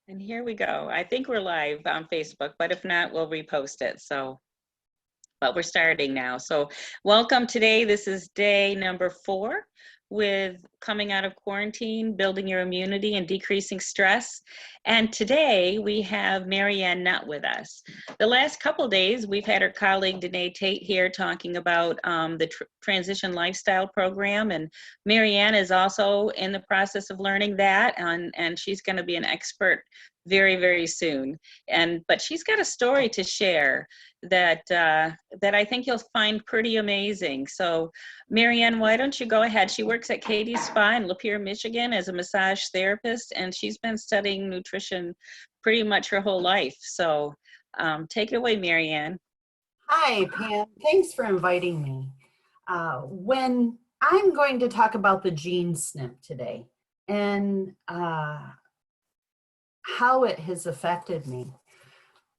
And here we go. I think we're live on Facebook, but if not, we'll repost it. But we're starting now. So welcome today. This is day number 4 with coming out of quarantine, building your immunity and decreasing stress. And today we have MaryAnn Nutt with us. The last couple days, we've had our colleague Danae Tate here talking about the Transition Lifestyle Program. And MaryAnn is also in the process of learning that, and she's going to be an expert very, very soon. But she's got a story to share that I think you'll find pretty amazing. So MaryAnn, why don't you go ahead? She works at Katie's Spa in Lapeer, Michigan as a massage therapist, and she's been studying nutrition pretty much her whole life. So take it away, MaryAnn. Hi, Pam. Thanks for inviting me. When I'm going to talk about the GeneSNP today and how it has affected me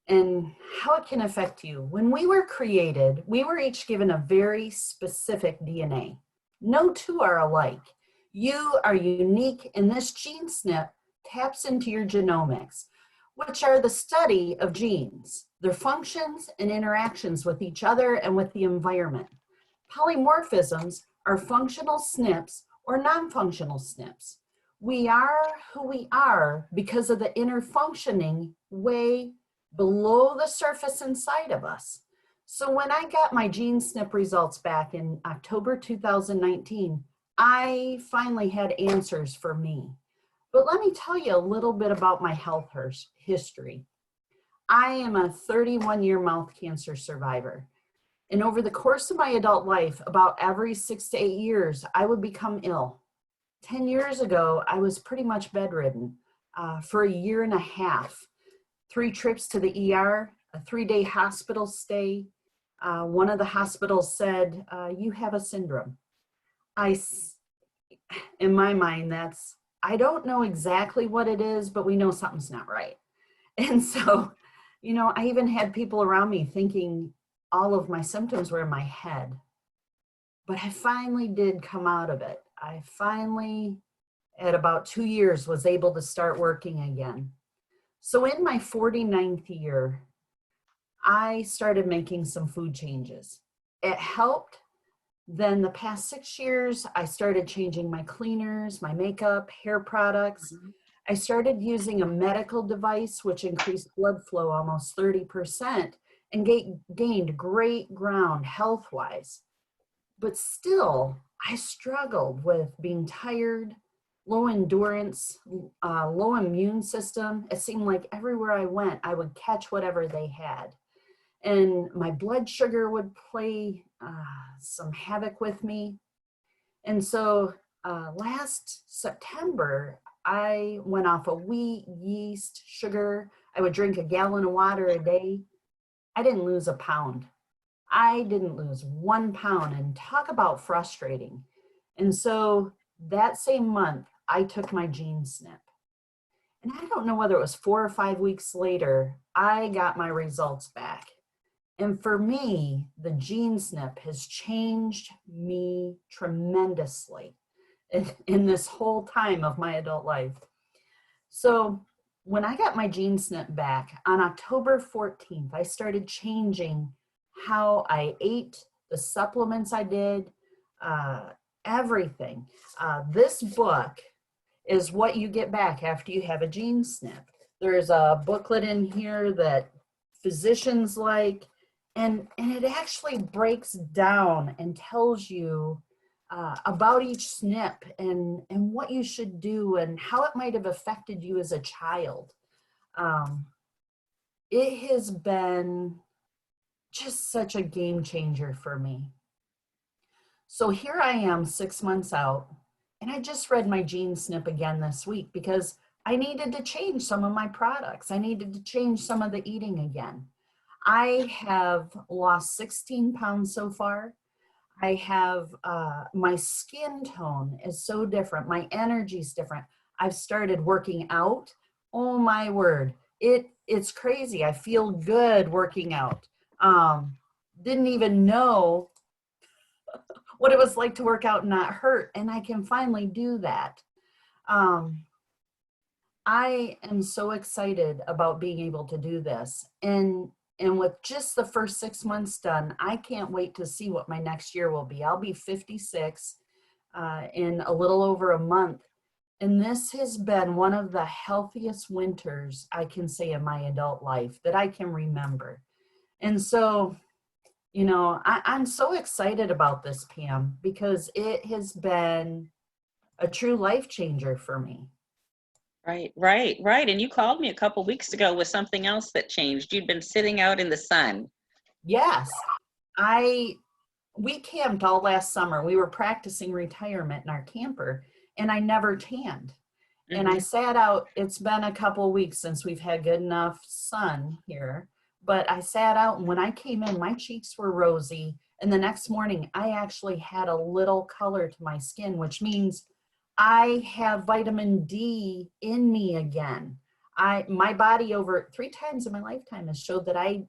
and how it can affect you. When we were created, we were each given a very specific DNA. No two are alike. You are unique, and this GeneSNP taps into your genomics, which are the study of genes, their functions and interactions with each other and with the environment. Polymorphisms are functional SNPs or non-functional SNPs. We are who we are because of the inner functioning way below the surface inside of us. So when I got my GeneSNP results back in October 2019, I finally had answers for me. But let me tell you a little bit about my health history. I am a 31-year mouth cancer survivor. And over the course of my adult life, about every 6 to 8 years, I would become ill. 10 years ago, I was pretty much bedridden for a year and a half. 3 trips to the ER, a 3-day hospital stay. One of the hospitals said, you have a syndrome. In my mind, I don't know exactly what it is, but we know something's not right. And so, I even had people around me thinking all of my symptoms were in my head. But I finally did come out of it. I finally, at about 2 years, was able to start working again. So in my 49th year, I started making some food changes. It helped. Then the past 6 years, I started changing my cleaners, my makeup, hair products. I started using a medical device, which increased blood flow almost 30% and gained great ground health-wise. But still, I struggled with being tired, low endurance, low immune system. It seemed like everywhere I went, I would catch whatever they had. And my blood sugar would play some havoc with me. And so last September, I went off of wheat, yeast, sugar. I would drink a gallon of water a day. I didn't lose a pound. I didn't lose 1 pound, and talk about frustrating. And so that same month, I took my GeneSNP. And I don't know whether it was 4 or 5 weeks later, I got my results back. And for me, the GeneSNP has changed me tremendously in this whole time of my adult life. So when I got my GeneSNP back on October 14th, I started changing how I ate, the supplements I did, everything. This book is what you get back after you have a GeneSNP. There's a booklet in here that physicians like, and it actually breaks down and tells you about each SNP and what you should do and how it might have affected you as a child. It has been just such a game changer for me. So here I am 6 months out, and I just read my GeneSNP again this week because I needed to change some of my products. I needed to change some of the eating again. I have lost 16 pounds so far. I have, my skin tone is so different. My energy is different. I've started working out. Oh my word. It's crazy. I feel good working out. Didn't even know what it was like to work out and not hurt. And I can finally do that. I am so excited about being able to do this. And with just the first 6 months done, I can't wait to see what my next year will be. I'll be 56 in a little over a month. And this has been one of the healthiest winters I can say in my adult life that I can remember. And so, I'm so excited about this, Pam, because it has been a true life changer for me. Right, right, right. And you called me a couple weeks ago with something else that changed. You'd been sitting out in the sun. Yes, we camped all last summer. We were practicing retirement in our camper, and I never tanned. And I Hmm. sat out, it's been a couple weeks since we've had good enough sun here, but I sat out, and when I came in, my cheeks were rosy. And the next morning, I actually had a little color to my skin, which means I have vitamin D in me again. My body over 3 times in my lifetime has showed that I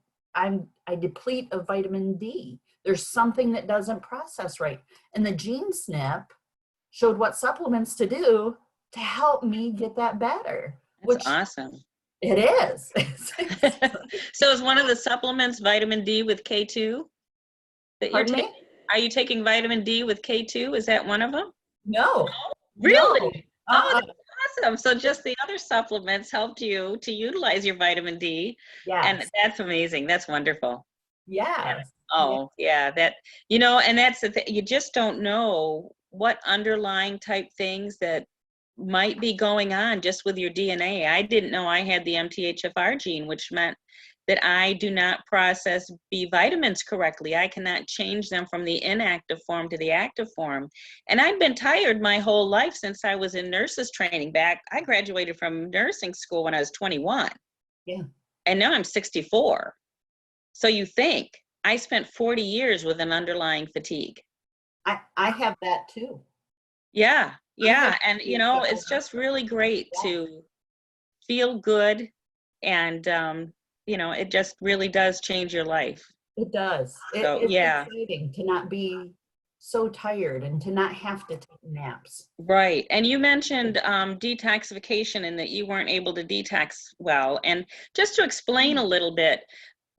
deplete of vitamin D. There's something that doesn't process right. And the GeneSNP showed what supplements to do to help me get that better, That's which awesome. it is. So is one of the supplements vitamin D with K2 that you're Pardon taking? me? Are you taking vitamin D with K2? Is that one of them? No, no. Really? Oh, Uh-uh. that's awesome. So just the other supplements helped you to utilize your vitamin D. And Yes, that's amazing. That's wonderful. yes, yeah. Oh, yeah, and that's the thing. You just don't know what underlying type things that might be going on just with your DNA. I didn't know I had the MTHFR gene, which meant that I do not process B vitamins correctly. I cannot change them from the inactive form to the active form. And I'd been tired my whole life since I was in nurses training back. I graduated from nursing school when I was 21, Yeah. and now I'm 64. So you think I spent 40 years with an underlying fatigue. I have that too. Yeah, I have yeah. And, it's just really great yeah, to feel good. And, it just really does change your life. it does. So, It's yeah, exciting to not be so tired and to not have to take naps. right. And you mentioned detoxification and that you weren't able to detox well. And just to explain a little bit,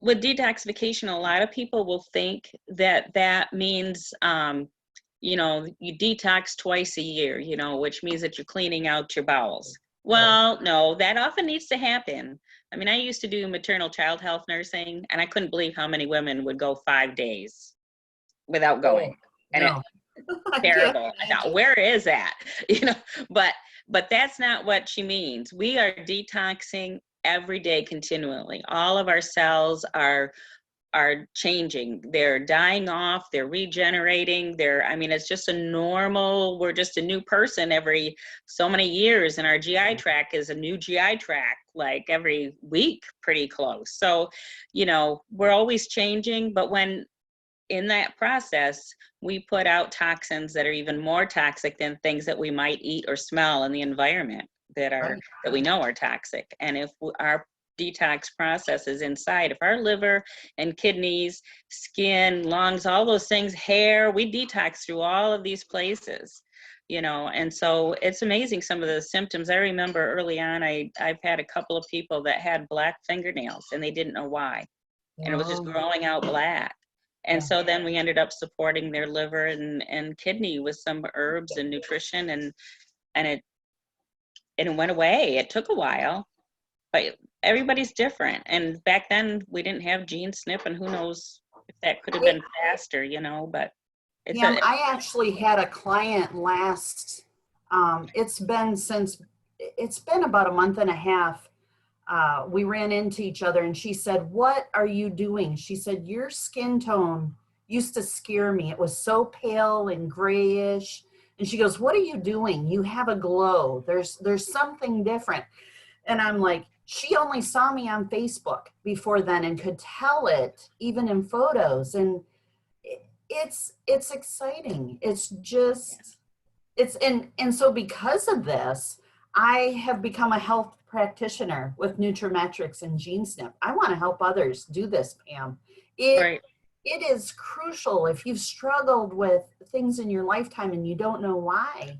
with detoxification, a lot of people will think that that means, you detox twice a year, which means that you're cleaning out your bowels. Oh, Well, no, that often needs to happen. I mean, I used to do maternal child health nursing, and I couldn't believe how many women would go 5 days without oh, going. And it's no. I can't terrible. I thought, imagine. where is that? You know, but that's not what she means. We are detoxing every day continually. All of our cells are changing. They're dying off, they're regenerating. It's just we're just a new person every so many years. And our GI tract is a new GI tract, like every week, pretty close. So, we're always changing. But when in that process, we put out toxins that are even more toxic than things that we might eat or smell in the environment Right. that we know are toxic. And if our detox process is inside, if our liver and kidneys, skin, lungs, all those things, hair, we detox through all of these places. And so it's amazing some of the symptoms. I remember early on, I've had a couple of people that had black fingernails and they didn't know why. And it was just Oh, growing out black. And yeah. so then we ended up supporting their liver and kidney with some herbs and nutrition, and it went away. It took a while, but everybody's different. And back then we didn't have GeneSNP, and who knows if that could have been faster, but it's Pam, a I actually had a client it's been about a month and a half. We ran into each other and she said, "What are you doing?" She said, "Your skin tone used to scare me. It was so pale and grayish." And she goes, "What are you doing? You have a glow. There's something different." And I'm like, she only saw me on Facebook before then and could tell it even in photos. And it's exciting. It's just and so because of this, I have become a health practitioner with Nutrametrics and GeneSNP. I want to help others do this, Pam. It right. it is crucial if you've struggled with things in your lifetime and you don't know why.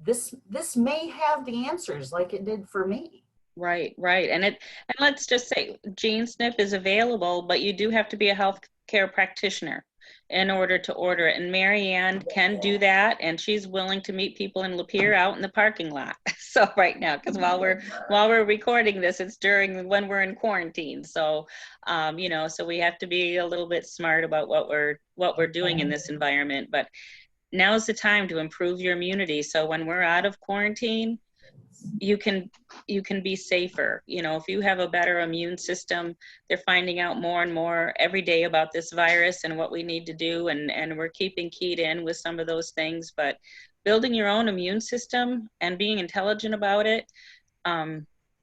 this may have the answers like it did for me. Right, right. And let's just say GeneSNP is available, but you do have to be a healthcare practitioner in order to order it. And MaryAnn can do that, and she's willing to meet people in Lapeer out in the parking lot. So right now, because while we're recording this, it's during when we're in quarantine. So you know, so we have to be a little bit smart about what we're doing in this environment. But now's the time to improve your immunity. So when we're out of quarantine, you can be safer. You know, if you have a better immune system, they're finding out more and more every day about this virus and what we need to do, and we're keeping keyed in with some of those things. But building your own immune system and being intelligent about it,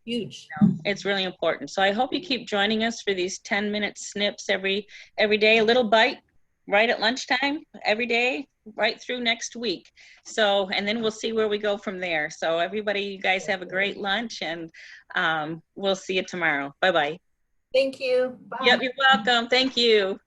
Huge. you know, it's really important. So I hope you keep joining us for these 10-minute snips every day, a little bite right at lunchtime every day, right through next week. So, and then we'll see where we go from there. So everybody, you guys have a great lunch, and we'll see you tomorrow. Bye-bye. Thank you. Bye. Yep, you're welcome. Thank you.